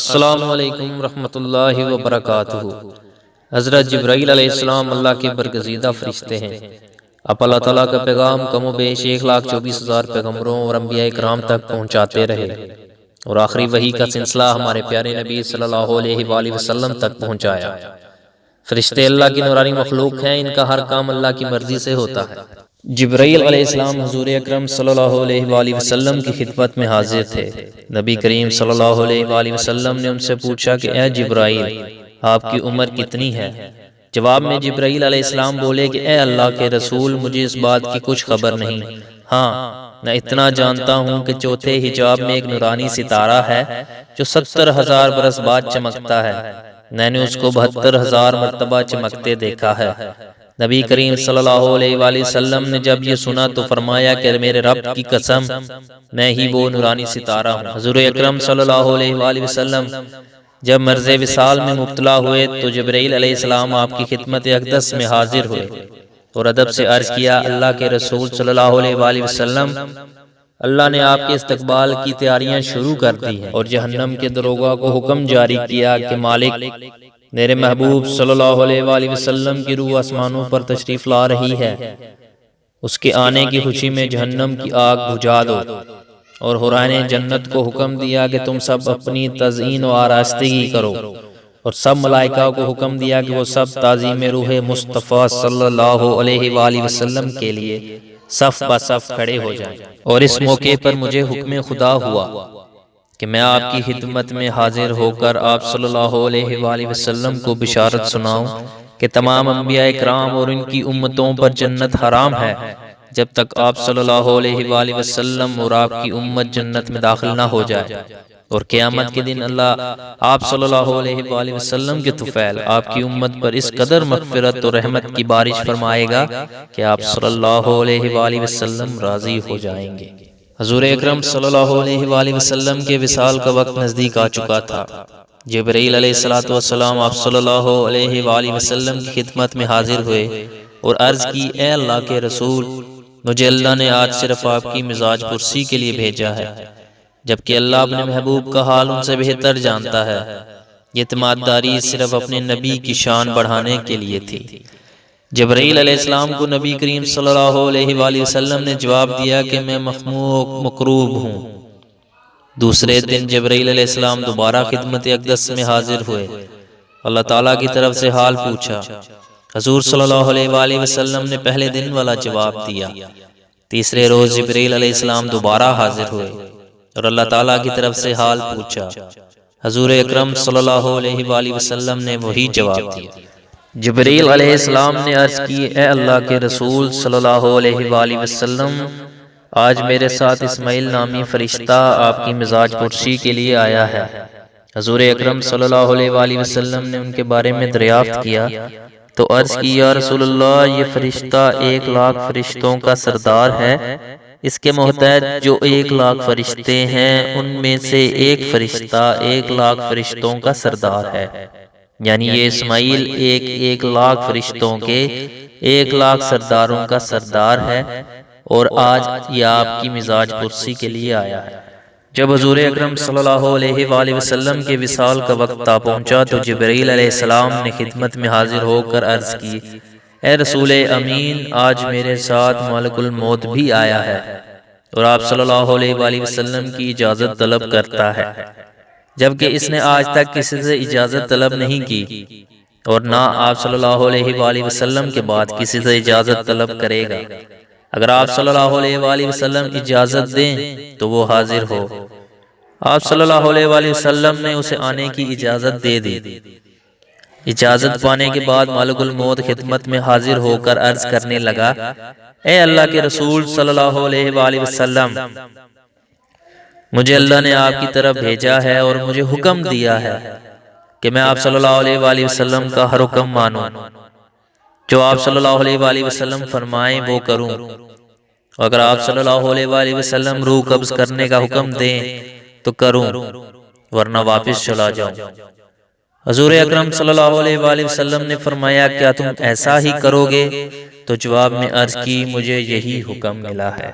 السلام علیکم ورحمۃ اللہ وبرکاتہ۔ حضرت جبرائیل علیہ السلام اللہ کے برگزیدہ فرشتے ہیں۔ آپ اللہ تعالیٰ کا پیغام کم و بیش 1,24,000 پیغمبروں اور انبیاء کرام تک پہنچاتے رہے، اور آخری وحی کا سلسلہ ہمارے پیارے نبی صلی اللہ علیہ وآلہ وسلم تک پہنچایا۔ فرشتے اللہ کی نورانی مخلوق ہیں، ان کا ہر کام اللہ کی مرضی سے ہوتا ہے۔ جبرائیل علیہ السلام حضور اکرم صلی اللہ علیہ وآلہ وسلم کی خدمت میں حاضر تھے۔ نبی کریم صلی اللہ علیہ وآلہ وسلم نے ان سے پوچھا کہ اے جبرائیل، آپ کی عمر کتنی ہے؟ جواب میں جبرائیل علیہ السلام بولے کہ اے اللہ کے رسول، مجھے اس بات کی کچھ خبر نہیں، ہاں میں اتنا جانتا ہوں کہ چوتھے حجاب میں ایک نورانی ستارہ ہے جو 70,000 برس بعد چمکتا ہے۔ میں نے اس کو 72,000 مرتبہ چمکتے دیکھا ہے۔ نبی کریم صلی اللہ علیہ وآلہ وسلم نے جب یہ سنا تو فرمایا کہ میرے رب کی قسم، میں ہی وہ نورانی ستارہ ہوں۔ حضور اکرم صلی اللہ علیہ وآلہ وسلم جب مرض وصال میں مبتلا ہوئے تو جبرائیل علیہ السلام آپ کی خدمت اقدس میں حاضر ہوئے اور ادب سے عرض کیا، اللہ کے رسول صلی اللہ علیہ وآلہ وسلم، اللہ نے آپ کے استقبال کی تیاریاں شروع کر دی ہیں اور جہنم کے دروغہ کو حکم جاری کیا کہ مالک، میرے محبوب صلی اللہ علیہ وآلہ وسلم کی روح آسمانوں پر تشریف لا رہی ہے، اس کے آنے کی خوشی میں جہنم کی آگ بجھا دو۔ اور حوران جنت کو حکم دیا کہ تم سب اپنی تزئین و آراستگی کرو، اور سب ملائکہ کو حکم دیا کہ وہ سب تعظیم روح مصطفیٰ صلی اللہ علیہ وآلہ وسلم کے لیے صف بہ صف کھڑے ہو جائیں۔ اور اس موقع پر مجھے حکم خدا ہوا کہ میں آپ کی خدمت میں حاضر ہو کر آپ صلی اللہ علیہ وآلہ وسلم کو بشارت سناؤں کہ تمام انبیاء کرام اور ان کی امتوں پر جنت حرام ہے جب تک آپ صلی اللہ علیہ وآلہ وسلم اور آپ کی امت جنت میں داخل نہ ہو جائے، اور قیامت کے دن اللہ آپ صلی اللہ علیہ وآلہ وسلم کے طفیل آپ کی امت پر اس قدر مغفرت اور رحمت کی بارش فرمائے گا کہ آپ صلی اللہ علیہ وآلہ وسلم راضی ہو جائیں گے۔ حضور اکرم صلی اللہ علیہ وآلہ وسلم کے وصال کا وقت نزدیک آ چکا تھا۔ جبرائیل علیہ السلام آپ صلی اللہ علیہ وآلہ وسلم کی خدمت میں حاضر ہوئے اور عرض کی، اے اللہ کے رسول، مجھے اللہ نے آج صرف آپ کی مزاج پرسی کے لیے بھیجا ہے، جبکہ اللہ اپنے محبوب کا حال ان سے بہتر جانتا ہے۔ یہ اعتماد داری صرف اپنے نبی کی شان بڑھانے کے لیے تھی۔ جبرائیل علیہ السلام کو نبی کریم صلی اللہ علیہ وآلہ وسلم نے جواب دیا کہ میں مخموق مکروب ہوں۔ دوسرے دن جبرائیل علیہ السلام دوبارہ خدمت اقدس میں حاضر ہوئے، اللہ تعالیٰ کی طرف سے حال پوچھا۔ حضور صلی اللہ علیہ وآلہ وسلم نے پہلے دن والا جواب دیا۔ تیسرے روز جبرائیل علیہ السلام دوبارہ حاضر ہوئے اور اللہ تعالیٰ کی طرف سے حال پوچھا۔ حضور اکرم صلی اللہ علیہ وآلہ وسلم نے وہی جواب دیا۔ جبرائیل علیہ السلام نے عرض کی، اے اللہ کے رسول صلی اللہ علیہ وآلہ وسلم، آج میرے ساتھ اسماعیل نامی فرشتہ آپ کی مزاج پرسی کے لیے آیا ہے۔ حضور اکرم صلی اللہ علیہ وآلہ وسلم نے ان کے بارے میں دریافت کیا تو عرض کی، یا رسول اللہ، یہ فرشتہ 1,00,000 فرشتوں کا سردار ہے۔ اس کے متحد جو 1,00,000 فرشتے ہیں ان میں سے ایک فرشتہ 1,00,000 فرشتوں کا سردار ہے، یعنی یہ اسماعیل 1,00,000 فرشتوں کے 1,00,000 سرداروں کا سردار ہے، اور آج یہ آپ کی مزاج پرسی کے لیے آیا ہے۔ جب حضور اکرم صلی اللہ علیہ وآلہ وسلم کے وصال کا وقت آ پہنچا تو جبرائیل علیہ السلام نے خدمت میں حاضر ہو کر عرض کی، اے رسول امین، آج میرے ساتھ ملک الموت بھی آیا ہے اور آپ صلی اللہ علیہ وآلہ وسلم کی اجازت طلب کرتا ہے، جبکہ اس نے آج تک کسی سے اجازت طلب نہیں کی، اور نہ آپ صلی اللہ علیہ وآلہ وسلم کے بعد کسی سے اجازت طلب کرے گا۔ اگر آپ صلی اللہ علیہ وآلہ وسلم اجازت دیں تو وہ حاضر ہو۔ آپ صلی اللہ علیہ وآلہ وسلم نے اسے آنے کی اجازت دے دی۔ اجازت پانے کے بعد ملک الموت خدمت میں حاضر ہو کر عرض کرنے لگا، اے اللہ کے رسول صلی اللہ علیہ وآلہ وسلم، مجھے اللہ نے آپ کی طرف بھیجا ہے اور مجھے حکم دیا ہے کہ میں آپ صلی اللہ علیہ وآلہ وسلم کا ہر حکم مانوں، جو آپ صلی اللہ علیہ وآلہ وسلم فرمائیں وہ کروں، اگر آپ صلی اللہ علیہ وآلہ وسلم روح قبض کرنے کا حکم دیں تو کروں، ورنہ واپس چلا جاؤں۔ حضور اکرم صلی اللہ علیہ وآلہ وسلم نے فرمایا، کیا تم ایسا ہی کرو گے؟ تو جواب میں عرض کی، مجھے یہی حکم ملا ہے۔